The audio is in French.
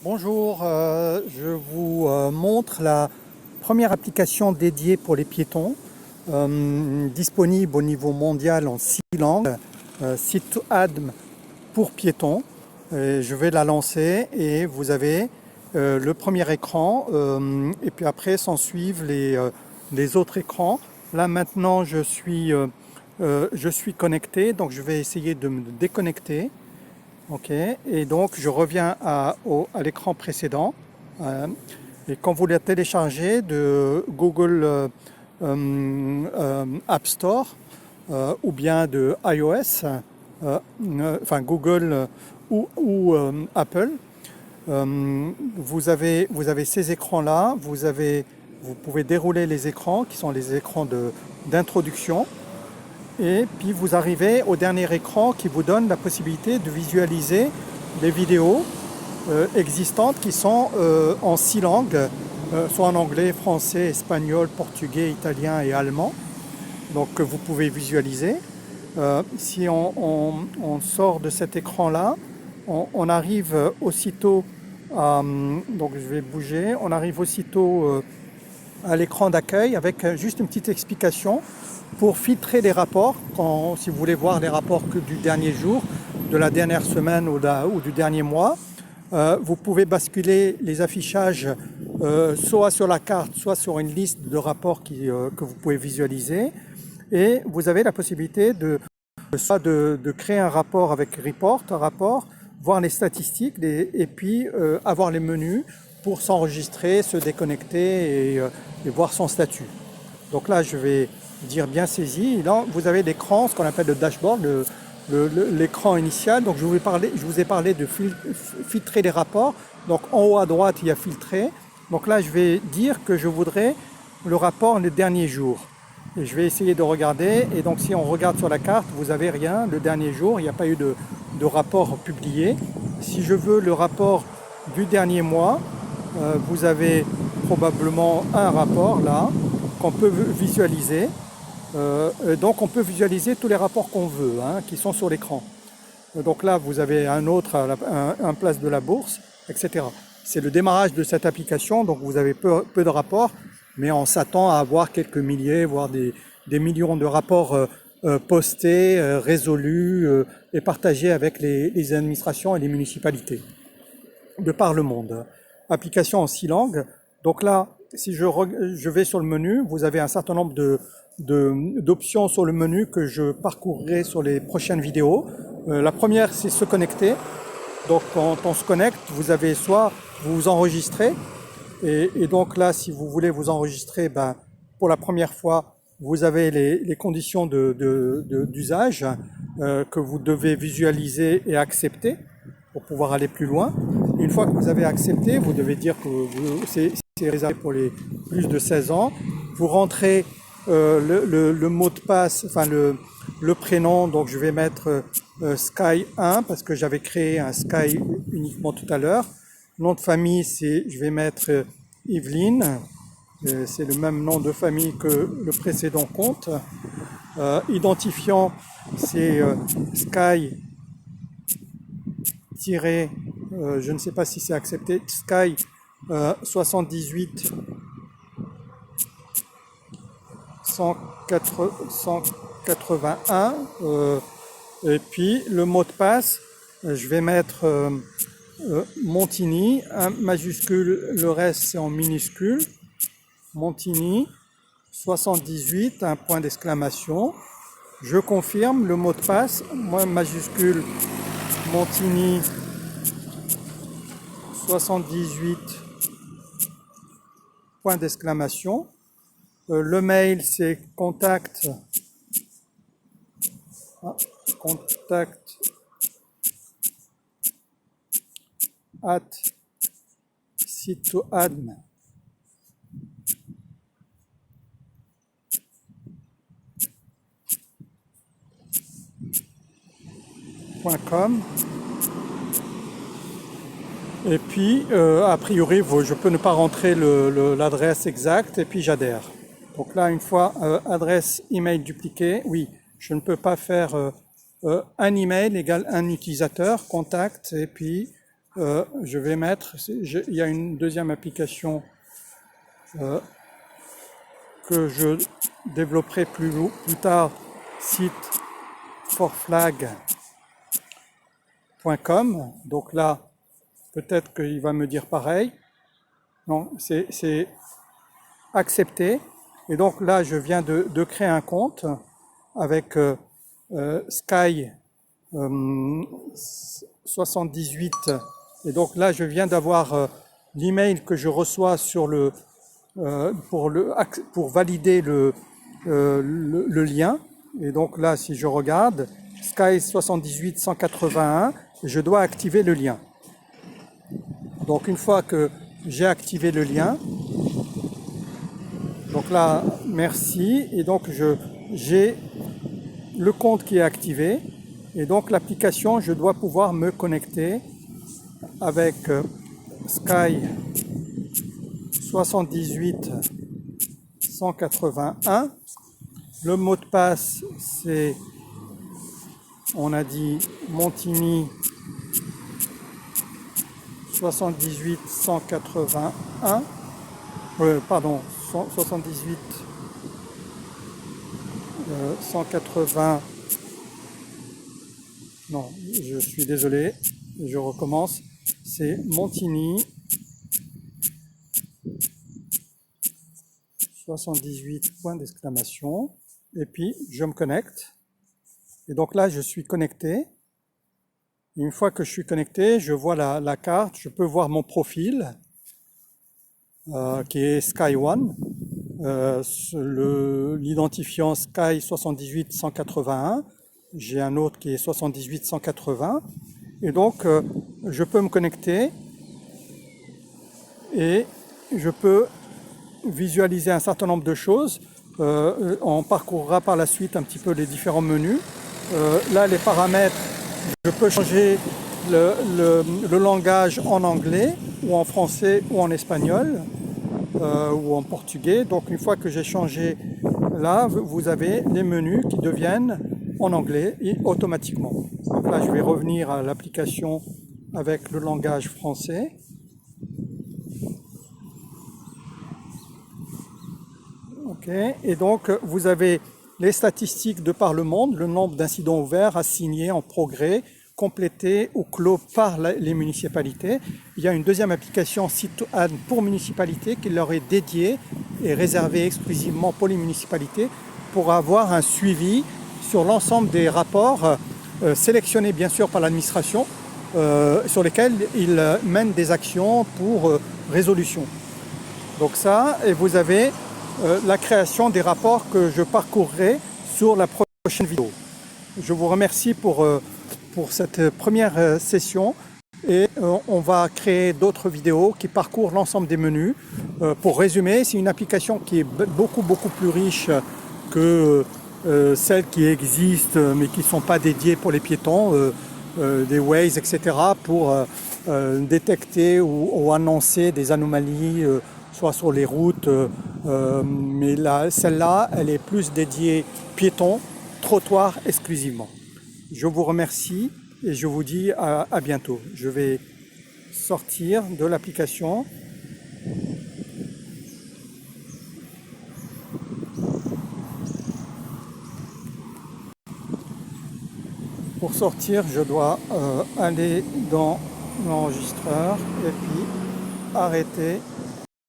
Bonjour, je vous montre la première application dédiée pour les piétons, disponible au niveau mondial en 6 langues, Sit2Adm pour piétons. Et je vais la lancer et vous avez le premier écran et puis après s'en suivent les autres écrans. Là maintenant je suis connecté, donc je vais essayer de me déconnecter. Ok, et donc je reviens à l'écran précédent. euh, et quand vous la téléchargez de Google App Store ou bien de iOS, enfin Google ou Apple, vous avez ces écrans-là, vous pouvez dérouler les écrans qui sont les écrans d'introduction. Et puis vous arrivez au dernier écran qui vous donne la possibilité de visualiser les vidéos existantes qui sont en 6 langues, soit en anglais, français, espagnol, portugais, italien et allemand. Donc que vous pouvez visualiser. Si on sort de cet écran-là, on arrive aussitôt donc je vais bouger, on arrive aussitôt à l'écran d'accueil avec juste une petite explication pour filtrer les rapports, si vous voulez voir les rapports que du dernier jour, de la dernière semaine ou du dernier mois. Vous pouvez basculer les affichages soit sur la carte, soit sur une liste de rapports que vous pouvez visualiser. Et vous avez la possibilité soit de créer un rapport avec Report, un rapport, voir les statistiques et puis avoir les menus pour s'enregistrer, se déconnecter et voir son statut. Donc là, je vais dire bien saisi. Et là, vous avez l'écran, ce qu'on appelle le dashboard, l'écran initial. Donc je vous ai parlé de filtrer les rapports. Donc en haut à droite, il y a filtrer. Donc là, je vais dire que je voudrais le rapport le dernier jour. Et je vais essayer de regarder. Et donc si on regarde sur la carte, vous n'avez rien. Le dernier jour, il n'y a pas eu de rapport publié. Si je veux le rapport du dernier mois, vous avez probablement un rapport là qu'on peut visualiser. Donc on peut visualiser tous les rapports qu'on veut, hein, qui sont sur l'écran. Donc là, vous avez un autre un place de la bourse, etc. C'est le démarrage de cette application, donc vous avez peu de rapports, mais on s'attend à avoir quelques milliers, voire des millions de rapports postés, résolus et partagés avec les administrations et les municipalités de par le monde. Application en 6 langues. Donc là, si je vais sur le menu, vous avez un certain nombre d'options sur le menu que je parcourrai sur les prochaines vidéos. La première, c'est se connecter. Donc quand on se connecte, vous avez soit vous vous enregistrez, et donc là, si vous voulez vous enregistrer, ben, pour la première fois, vous avez les conditions d'usage que vous devez visualiser et accepter pour pouvoir aller plus loin. Une fois que vous avez accepté, vous devez dire que c'est réservé pour les plus de 16 ans. Vous rentrez le mot de passe, enfin le prénom, donc je vais mettre Sky 1 parce que j'avais créé un Sky uniquement tout à l'heure. Nom de famille, je vais mettre Yveline, c'est le même nom de famille que le précédent compte. Identifiant, c'est Sky je ne sais pas si c'est accepté, Sky 78 181, et puis le mot de passe, je vais mettre Montigny, un majuscule, le reste c'est en minuscule, Montigny 78, un point d'exclamation. Je confirme le mot de passe, moi majuscule Montigny 78, point d'exclamation. Le mail c'est contact at sit2adm.com. Et puis, a priori, je peux ne pas rentrer l'adresse exacte et puis j'adhère. Donc là, une fois adresse email dupliquée, oui, je ne peux pas faire un email égale un utilisateur, contact, et puis je vais mettre, il y a une deuxième application que je développerai plus tard, site forflag.com. Donc là, peut-être qu'il va me dire pareil. Non, c'est accepté. Et donc là, je viens de créer un compte avec Sky 78. Et donc là, je viens d'avoir l'email que je reçois sur pour valider le lien. Et donc là, si je regarde, Sky 78 181, je dois activer le lien. Donc une fois que j'ai activé le lien, donc là, merci. Et donc j'ai le compte qui est activé. Et donc l'application, je dois pouvoir me connecter avec Sky 78 181. Le mot de passe, c'est, on a dit, Montigny 78 181. Pardon, 78 180. Non, je suis désolé, je recommence. C'est Montigny 78 point d'exclamation. Et puis je me connecte. Et donc là, je suis connecté. Et une fois que je suis connecté, je vois la carte, je peux voir mon profil qui est Sky One. L'identifiant Sky 78 181. J'ai un autre qui est 78 180. Et donc, je peux me connecter et je peux visualiser un certain nombre de choses. On parcourra par la suite un petit peu les différents menus. Là, les paramètres, je peux changer le langage en anglais ou en français ou en espagnol ou en portugais. Donc une fois que j'ai changé là, vous avez les menus qui deviennent en anglais et automatiquement. Donc là, je vais revenir à l'application avec le langage français. Ok, et donc vous avez les statistiques de par le monde, le nombre d'incidents ouverts, assignés, en progrès, complétés ou clos par les municipalités. Il y a une deuxième application Citoyen pour municipalité qui leur est dédiée et réservée exclusivement pour les municipalités pour avoir un suivi sur l'ensemble des rapports sélectionnés bien sûr par l'administration sur lesquels ils mènent des actions pour résolution. Donc ça, et vous avez la création des rapports que je parcourrai sur la prochaine vidéo. Je vous remercie pour cette première session et on va créer d'autres vidéos qui parcourent l'ensemble des menus. Pour résumer, c'est une application qui est beaucoup plus riche que celles qui existent mais qui ne sont pas dédiées pour les piétons, des Waze, etc. pour détecter ou annoncer des anomalies soit sur les routes, mais celle-là, elle est plus dédiée piétons, trottoirs exclusivement. Je vous remercie et je vous dis à bientôt. Je vais sortir de l'application. Pour sortir, je dois aller dans l'enregistreur et puis arrêter